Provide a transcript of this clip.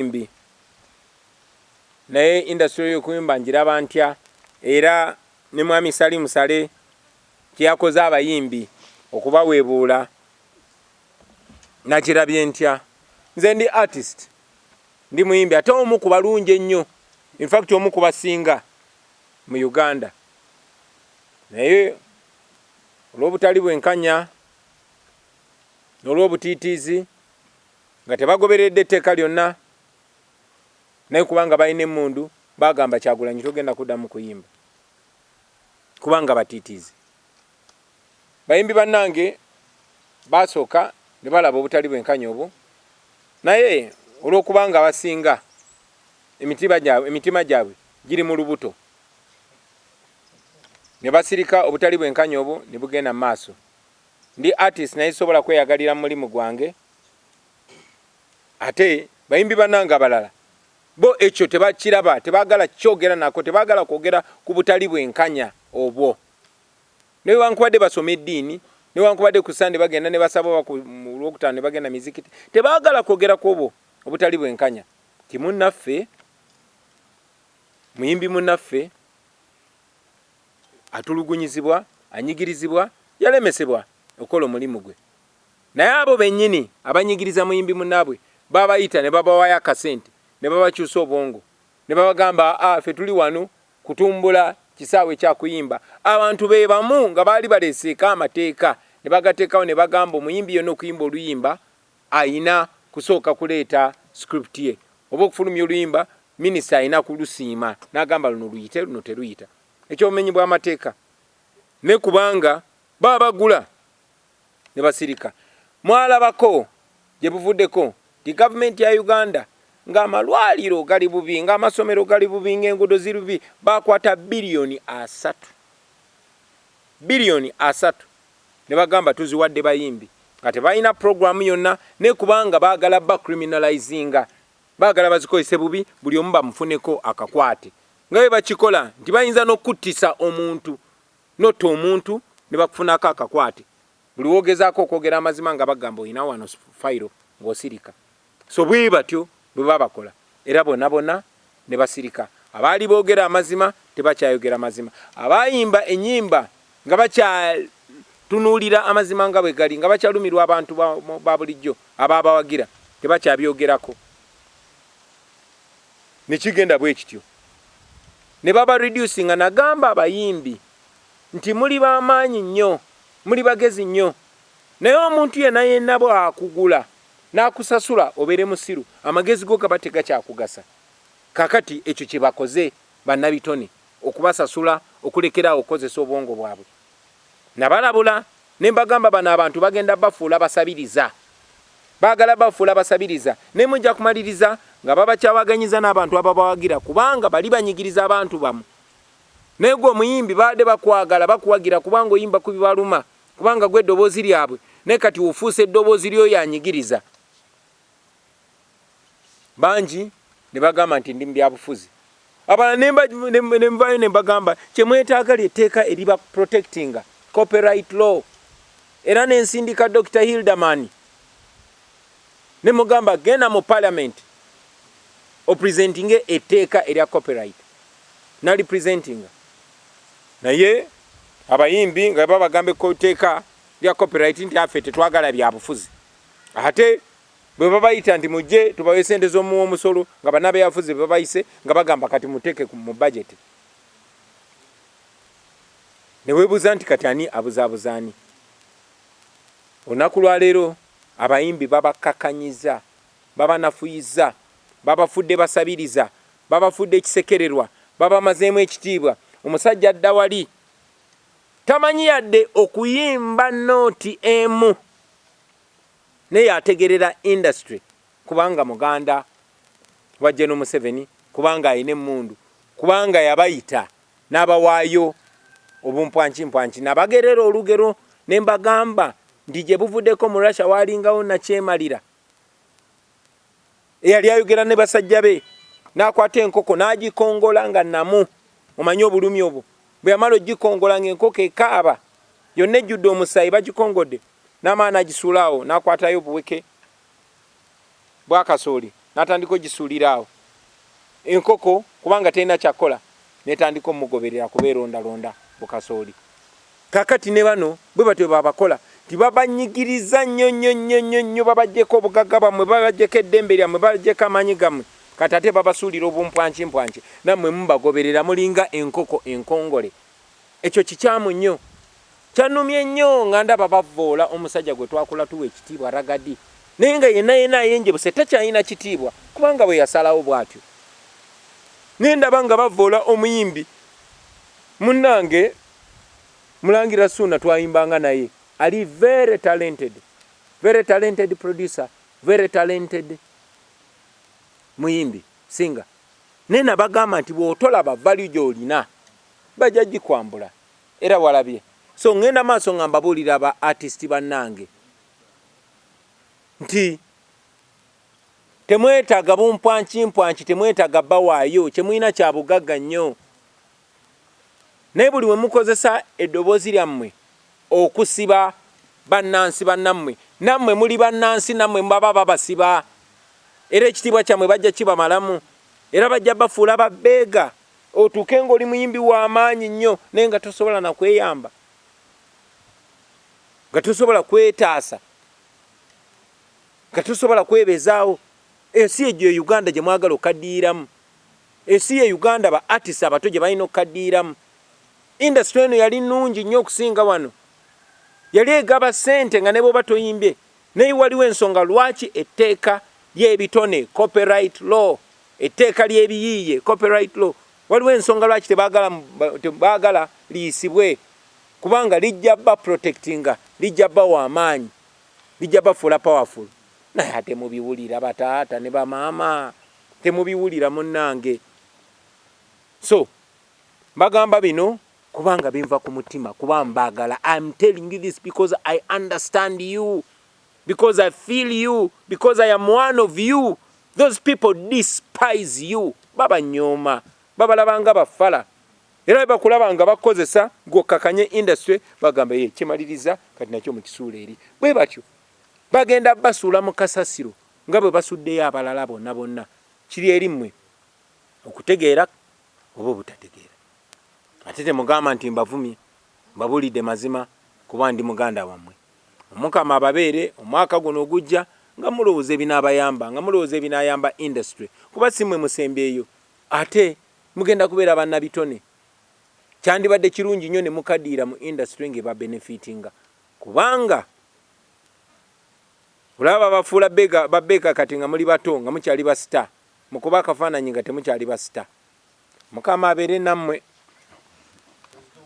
Abayimbi naye industry y'okuyimba njiraba ntya era ne mwami Salim Saleh kyakoze abayimbi okubaweebuula nakirabye ntya. Nze ndi artist, ndi muyimbi ate omu ku balungi ennyo, in fact omu ku basinga mu Uganda, naye olw'obutali bwenkanya n'olw'obutiitiizi nga tebagoberedde etteeka lyonna, naye kubanga balina emmundu bagamba Kyagulanyi togenda kuddamu kuyimba kubanga batiitiizi. Bayimbi bannange basooka ne balaba obutali bwenkanya obwo, naye olw'okubanga abasinga emitima gyabwe giri mu lubuto ne basirika obutali bwenkanya obwo ne bugenda mu maaso. Ndi artist naye sobola kweyagalira mu mulimu gwange, ate bayimbi bannange abalala bo ekyo tebakiraba, tebagala kyogera nako, tebagala kwogera ku butali bwenkanya obwo. Newankubadde basoma eddiini, newankubadde ku Sande bagenda ne basaba mu Lwokutaano ne bagenda mizikiti, tebagala kwogera ku obwo obutali bwenkanya. Timunnaffe, muyimbi munnaffe atulugunyizibwa, anyigirizibwa, yalemesebwa okukola omulimu gwe. Naye abo bennyini abanyigiriza muyimbi munnaabwe babayita ne babawayo akasente ne babakyusa obwongo ne babagamba ffe tuli wano kutumbula kisaawe kya kuyimba. Abantu be bamu nga baali baleeseeko amateeka ne bagateekawo ne bagamba omuyimbi yonna okuyimba oluyimba ayina kusooka kuleeta script ye, oba okufulumya oluyimba minisita ayina kulusiima n'agamba luno luyite luno teruyita. Ekyo obumenyi bw'amateeka. Ne kubanga baba bagula ne basirika. Mwalabako gye buvuddeko di gavumenti ya Uganda ng'amalwaliro gali bubi, ng'amasomero gali bubi, ng'enguudo ziri bubi, bakwata biliyoni 3. Biliyoni 3 ne bagamba tuziwadde bayimbi nga tebalina programu yonna, ne kubanga baagala bacriminalizinga, baagala bazikozese bubi, buli omu bamufuneko akakwate. Nga bwe bakikola nti bayinza n'okuttisa omuntu, notta omuntu ne bakufunako akakwate. Buli wogezaako okwogera amazima nga bagamba oyina wano fayiro ng'osirika. So bwe batyo bwe babakola, era bonna ne basirika. Abaali boogera amazima tebakyayogera mazima, abayimba ennyimba nga bakyatunuulira amazima nga bwe gali, nga bakyalumirwa abantu ba bulijjo abaabawagira, tebakyabyogerako. Ne kigenda bwe kityo ne baba reducing. Nagamba abayimbi nti muli b'amaanyi nnyo, muli bagezi nnyo, naye omuntu yenna bw'akugula n'akusasula obeere musiru, amagezi go gaba tegakyakugasa. Kakati ekyo kye bakoze bannabitone, okubasasula, okulekeraawo okozesa obwongo bwabwe. Nabalabula ne mbagamba bano abantu bagenda bafuula basabiriza, baagala bafuula basabiriza, ne mujja kumaliriza nga babakyabaganyiza n'abantu ababawagira, kubanga bali banyigiriza abantu bamu. Naye gwe omuyimbi baadde bakwagala bakuwagira kubanga oyimba ku bibaluma, kubanga gwe eddoboozi lyabwe, naye kati ofuuse eddoboozi lyo yanyigiriza. Bangi ne bagamba nti ndi mu byabufuzi. Abalala ne nvayo ne mbagamba kye mwetaaga ly'etteeka eriba protectinga copyright law. Era ne nsindika Dr. Hilderman ne mugamba genda mu parliament opresentinge etteeka erya copyright. Nali presentinga. Naye abayimbi nga babagambe ko etteeka lya copyright nti affe tetwagala byabufuzi. Ate bwe babayita nti mujje tubawe sente z'omuwa omusolo nga bannabyabufuzi babayise nga bagamba kati muteeke mu budget. Ne weebuuza nti kati ani abuzaabuzaani? Olunaku lwa leero abayimbi babakakanyiza, babanafuyiza, babafudde basabiriza, babafudde ekisekererwa, babamazeemu ekitiibwa. Omusajja adda wali tamanyi yadde okuyimba nooti emu, naye ategerera industry kubanga muganda wa General Museveni, kubanga ayina emmundu, kubanga yabayita n'abawaayo obumpwankimpwanki. Nabagerera olugero ne mbagamba nti gye buvuddeko mu Russia waalingawo Nakyemalira eyali ayogera ne basajja be, n'akwata enkoko n'agikongola nga namu. Omanyi obulumi obwo? Bwe yamala ogikongola ng'enkoko ekaaba yonna ejjudde omusaayi, bagikongodde n'amaana agisuulaawo, n'akwatayo obuweke bwa kasooli natandika gisuulirawo enkoko kubanga terina kyakola netandika omugoberera kubeeronda londa bukasooli. Kakati ne bano bwe batyo babakola tibabanyigiriza nnyo babajjeko obugagga bamwe babajjeko eddembe lyammwe babajjeko amaanyi gammwe kati ate babasuulira obumpwankimpwanki nammwe mubagoberera mulinga enkoko enkongole. Ekyo kikyamu nnyo kyanumye nnyo nga ndaba bavvoola omusajja gwe twakula tuwa ekitiibwa Ragadi naye nga yenna ayenjebuse takyalina kitiibwa kubanga bwe yasalawo bw'atyo. Naye ndaba nga bavvoola omuyimbi munnange Mulangira Ssuuna twayimbanga naye ali very talented producer, very talented muyimbi singer. Naye nabagamba nti bw'otolaba value gy'olina bajja gikwambula era walabye. So ngenda maaso nga mbabuulira ba artist bannange nti temwetaaga bumpwankimpwanki, temwetaaga bawaayo, kyemulina kya bugagga nnyo. Naye buli we mukozesa eddoboozi lyammwe okusiba bannansi bannammwe, nammwe muli bannansi, nammwe baba babasiba era ekitiibwa kyammwe bajja kibamalamu era bajja bafuula babbeega otuuke ng'oli muyimbi w'amaanyi nnyo naye nga tosobola na kweyamba, nga tosobola kwetaasa, nga tosobola kwebezaawo. Ensi egyo Uganda gye mwagala okaddiiramu, ensi ye Uganda ba artist abato gye balina okaddiiramu. Industry eno yali nnungi nnyo okusinga wano, yali egaba ssente nga ne bw'oba toyimbye. Naye waliwo ensonga lwaki etteeka ly'ebitone copyright law, etteeka ly'ebiyiiye copyright law, waliwo ensonga lwaki tebaagala liyisibwe kubanga lijja ba protectinga, lijja ba w'amaanyi, lijja bafuula powerful. Naye ate mubiwulira bataata ne bamaama, temubiwulira munnange. So mbagamba bino kubanga binva ku mutima, kuba mbagala. I'm telling you this because I understand you, because I feel you, because I am one of you. Those people despise you. Baba nyoma, baba labanga bafala. Era bakulabanga bakozesa gokakanye industry bagamba ye kimaliriza kati nakyo mu kisuule eri. Bwe batyo bagenda basuula mu kasasiro nga bwe basuddeyo abalala bonna. Kiri erimmwe okutegeera oba obutategeera. Ate temugamba nti mbavumye, mbabulidde mazima kuba ndi muganda wammwe. Omukama ababeere omwaka guno ogujja nga mulowooza ebinaabayamba, nga mulowooza ebinaayamba industry kuba si mmwe musembyeyo ate mugenda kubeera bannabitone. Kyandibadde kirungi nnyo ne mukaddiira mu industry ng'eba benefitinga kubanga olaba bafuula babbeeka kati nga muli bato nga mukyali ba star, mukuba akafaananyi nga temukyali ba star. Mukama abeere nammwe